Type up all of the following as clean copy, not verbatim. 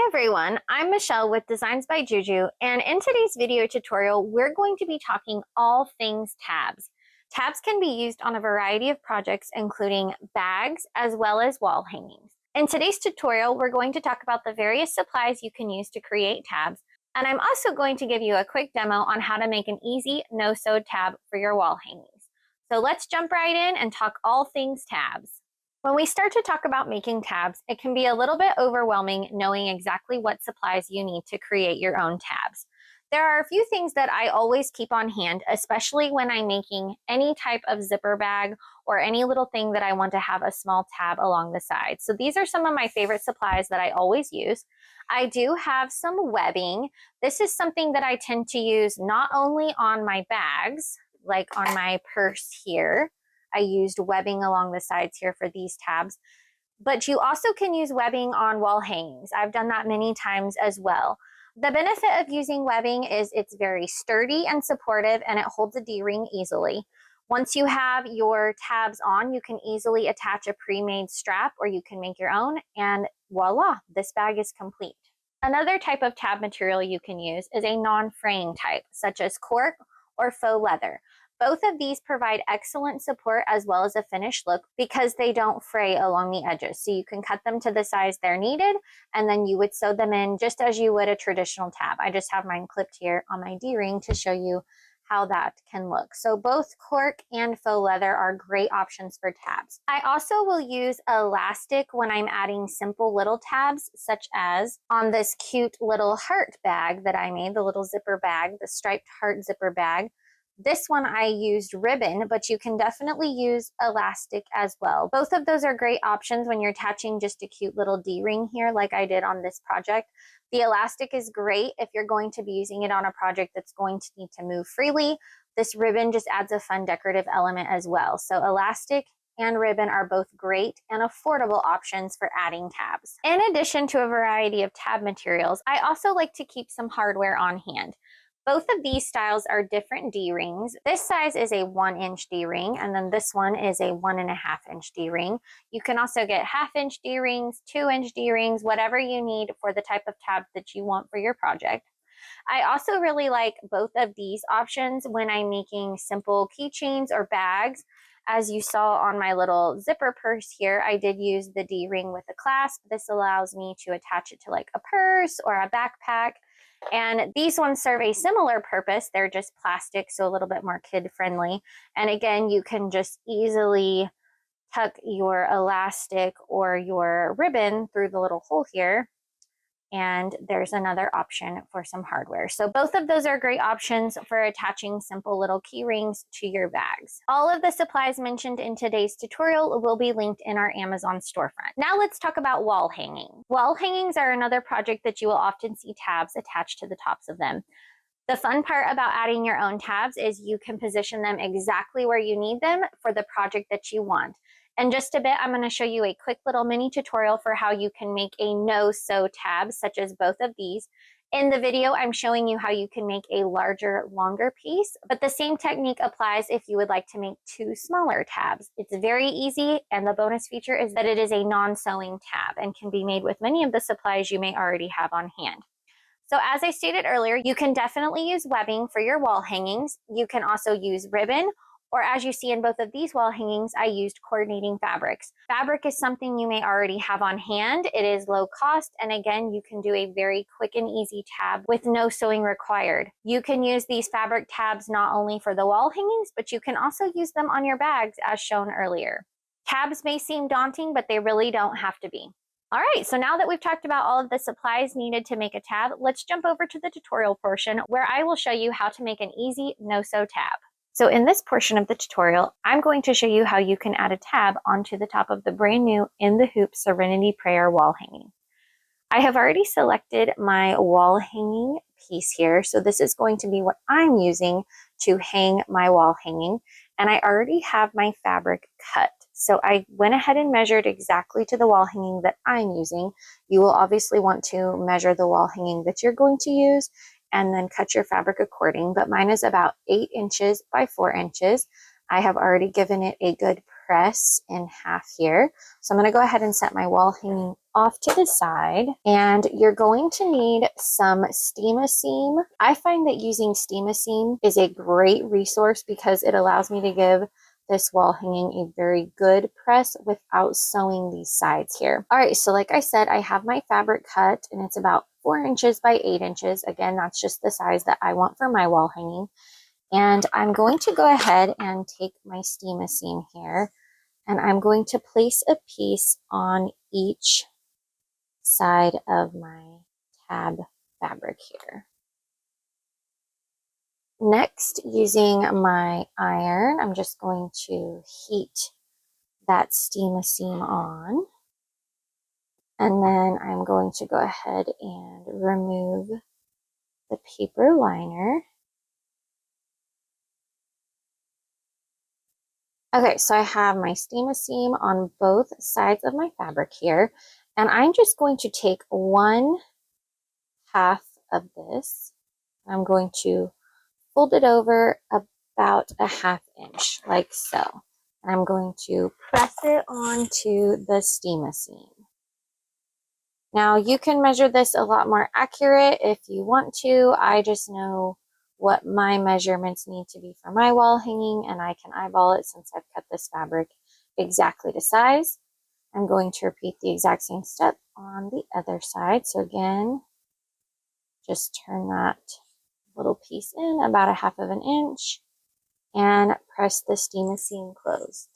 everyone, I'm Michelle with Designs by JuJu, and in today's video tutorial, we're going to be talking all things tabs. Tabs can be used on a variety of projects, including bags as well as wall hangings. In today's tutorial, we're going to talk about the various supplies you can use to create tabs, and I'm also going to give you a quick demo on how to make an easy no-sew tab for your wall hangings. So let's jump right in and talk all things tabs. When we start to talk about making tabs, it can be a little bit overwhelming knowing exactly what supplies you need to create your own tabs. There are a few things that I always keep on hand, especially when I'm making any type of zipper bag or any little thing that I want to have a small tab along the side. So these are some of my favorite supplies that I always use. I do have some webbing. This is something that I tend to use not only on my bags, like on my purse here. I used webbing along the sides here for these tabs, but you also can use webbing on wall hangings. I've done that many times as well. The benefit of using webbing is it's very sturdy and supportive, and it holds a D-ring easily. Once you have your tabs on, you can easily attach a pre-made strap, or you can make your own, and voila, this bag is complete. Another type of tab material you can use is a non-fraying type, such as cork or faux leather. Both of these provide excellent support as well as a finished look because they don't fray along the edges. So you can cut them to the size they're needed, and then you would sew them in just as you would a traditional tab. I just have mine clipped here on my D-ring to show you how that can look. So both cork and faux leather are great options for tabs. I also will use elastic when I'm adding simple little tabs, such as on this cute little heart bag that I made, the little zipper bag, the striped heart zipper bag. This one I used ribbon, but you can definitely use elastic as well. Both of those are great options when you're attaching just a cute little D-ring here like I did on this project. The elastic is great if you're going to be using it on a project that's going to need to move freely. This ribbon just adds a fun decorative element as well. So elastic and ribbon are both great and affordable options for adding tabs. In addition to a variety of tab materials, I also like to keep some hardware on hand. Both of these styles are different D-rings. This size is a 1-inch D-ring, and then this one is a 1.5-inch D-ring. You can also get 1/2-inch D-rings, 2-inch D-rings, whatever you need for the type of tab that you want for your project. I also really like both of these options when I'm making simple keychains or bags. As you saw on my little zipper purse here, I did use the D-ring with a clasp. This allows me to attach it to like a purse or a backpack. And these ones serve a similar purpose. They're just plastic, so a little bit more kid-friendly. And again, you can just easily tuck your elastic or your ribbon through the little hole here. And there's another option for some hardware. So both of those are great options for attaching simple little key rings to your bags. All of the supplies mentioned in today's tutorial will be linked in our Amazon storefront. Now let's talk about wall hanging. Wall hangings are another project that you will often see tabs attached to the tops of them. The fun part about adding your own tabs is you can position them exactly where you need them for the project that you want. In just a bit, I'm going to show you a quick little mini tutorial for how you can make a no-sew tab, such as both of these. In the video, I'm showing you how you can make a larger, longer piece, but the same technique applies if you would like to make 2 smaller tabs. It's very easy, and the bonus feature is that it is a non-sewing tab and can be made with many of the supplies you may already have on hand. So as I stated earlier, you can definitely use webbing for your wall hangings. You can also use ribbon, or as you see in both of these wall hangings, I used coordinating fabrics. Fabric is something you may already have on hand. It is low cost, and again, you can do a very quick and easy tab with no sewing required. You can use these fabric tabs not only for the wall hangings, but you can also use them on your bags as shown earlier. Tabs may seem daunting, but they really don't have to be. All right, so now that we've talked about all of the supplies needed to make a tab, let's jump over to the tutorial portion where I will show you how to make an easy no-sew tab. So in this portion of the tutorial, I'm going to show you how you can add a tab onto the top of the brand new In the Hoop Serenity Prayer wall hanging. I have already selected my wall hanging piece here, so this is going to be what I'm using to hang my wall hanging, and I already have my fabric cut. So I went ahead and measured exactly to the wall hanging that I'm using. You will obviously want to measure the wall hanging that you're going to use and then cut your fabric according, but mine is about 8 inches by 4 inches. I have already given it a good press in half here. So I'm going to go ahead and set my wall hanging off to the side, and you're going to need some Steam-A-Seam. I find that using Steam-A-Seam is a great resource because it allows me to give this wall hanging a very good press without sewing these sides here. All right, so like I said, I have my fabric cut and it's about 4 inches by 8 inches. Again, that's just the size that I want for my wall hanging. And I'm going to go ahead and take my Steam-A-Seam here, and I'm going to place a piece on each side of my tab fabric here. Next, using my iron, I'm just going to heat that Steam-A-Seam on. And then I'm going to go ahead and remove the paper liner. Okay, so I have my Steam-A-Seam on both sides of my fabric here. And I'm just going to take 1/2 of this. I'm going to fold it over about 1/2 inch, like so. And I'm going to press it onto the Steam-A-Seam. Now you can measure this a lot more accurate if you want to. I just know what my measurements need to be for my wall hanging, and I can eyeball it since I've cut this fabric exactly to size. I'm going to repeat the exact same step on the other side. So again, just turn that little piece in about 1/2 inch and press the Steam-A-Seam closed.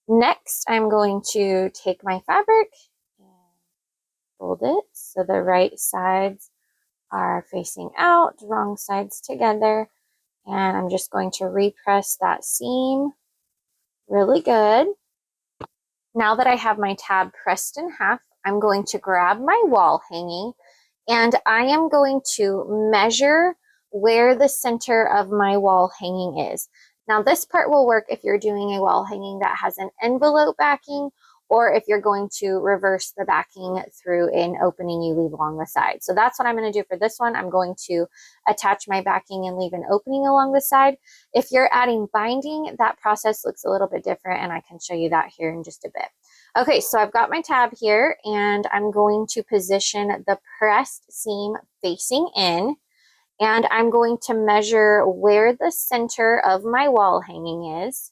Next, I'm going to take my fabric and fold it so the right sides are facing out, wrong sides together, and I'm just going to repress that seam really good. Now that I have my tab pressed in half, I'm going to grab my wall hanging and I am going to measure where the center of my wall hanging is. Now this part will work if you're doing a wall hanging that has an envelope backing, or if you're going to reverse the backing through an opening you leave along the side. So that's what I'm going to do for this one. I'm going to attach my backing and leave an opening along the side. If you're adding binding, that process looks a little bit different, and I can show you that here in just a bit. Okay, so I've got my tab here, and I'm going to position the pressed seam facing in, and I'm going to measure where the center of my wall hanging is.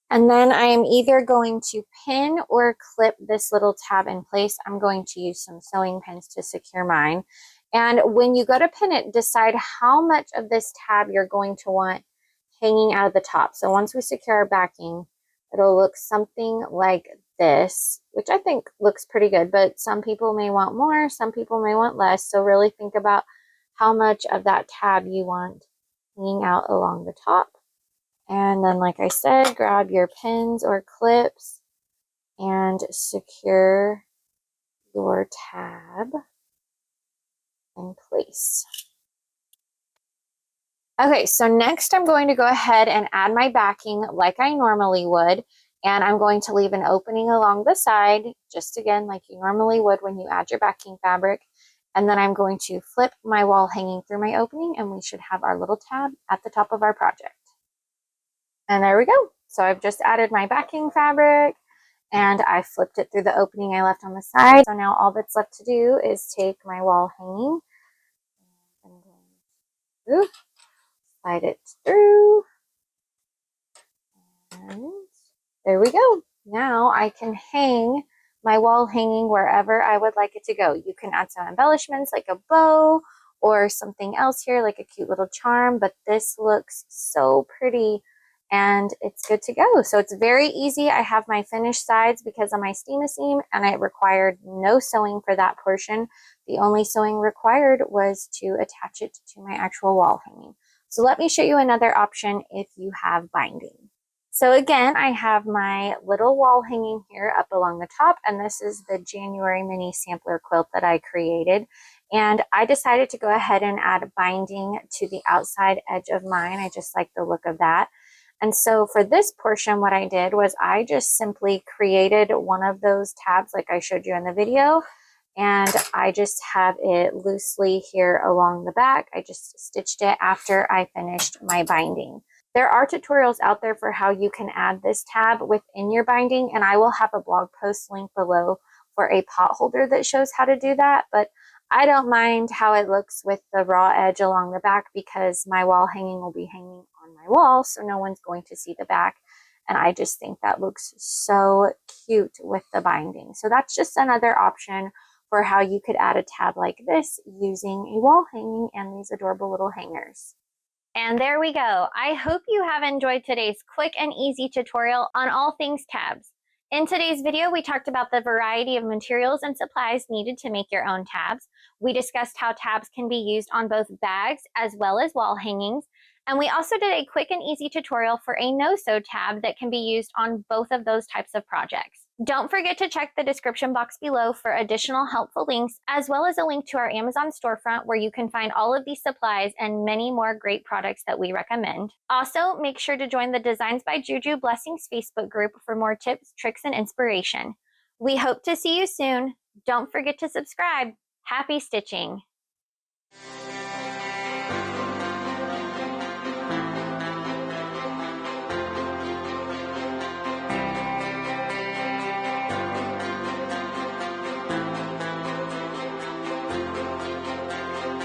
And then I am either going to pin or clip this little tab in place. I'm going to use some sewing pins to secure mine. And when you go to pin it, decide how much of this tab you're going to want hanging out of the top. So once we secure our backing, it'll look something like this, which I think looks pretty good, but some people may want more, some people may want less. So really think about how much of that tab you want hanging out along the top. And then, like I said, grab your pins or clips and secure your tab in place. Okay, so next I'm going to go ahead and add my backing like I normally would. And I'm going to leave an opening along the side, just again like you normally would when you add your backing fabric. And then I'm going to flip my wall hanging through my opening, and we should have our little tab at the top of our project. And there we go. So I've just added my backing fabric and I flipped it through the opening I left on the side. So now all that's left to do is take my wall hanging and I'm going to slide it through. And there we go. Now I can hang my wall hanging wherever I would like it to go. You can add some embellishments like a bow or something else here, like a cute little charm, but this looks so pretty and it's good to go. So it's very easy. I have my finished sides because of my Steam-A-Seam, and it required no sewing for that portion. The only sewing required was to attach it to my actual wall hanging. So let me show you another option if you have binding. So again, I have my little wall hanging here up along the top, and this is the January mini sampler quilt that I created. And I decided to go ahead and add binding to the outside edge of mine. I just like the look of that. And so for this portion, what I did was I just simply created one of those tabs like I showed you in the video, and I just have it loosely here along the back. I just stitched it after I finished my binding. There are tutorials out there for how you can add this tab within your binding, and I will have a blog post link below for a pot holder that shows how to do that, but I don't mind how it looks with the raw edge along the back because my wall hanging will be hanging on my wall, so no one's going to see the back. And I just think that looks so cute with the binding. So that's just another option for how you could add a tab like this using a wall hanging and these adorable little hangers. And there we go. I hope you have enjoyed today's quick and easy tutorial on all things tabs. In today's video, we talked about the variety of materials and supplies needed to make your own tabs. We discussed how tabs can be used on both bags as well as wall hangings. And we also did a quick and easy tutorial for a no-sew tab that can be used on both of those types of projects. Don't forget to check the description box below for additional helpful links, as well as a link to our Amazon storefront where you can find all of these supplies and many more great products that we recommend. Also, make sure to join the Designs by JuJu Blessings Facebook group for more tips, tricks, and inspiration. We hope to see you soon. Don't forget to subscribe. Happy stitching!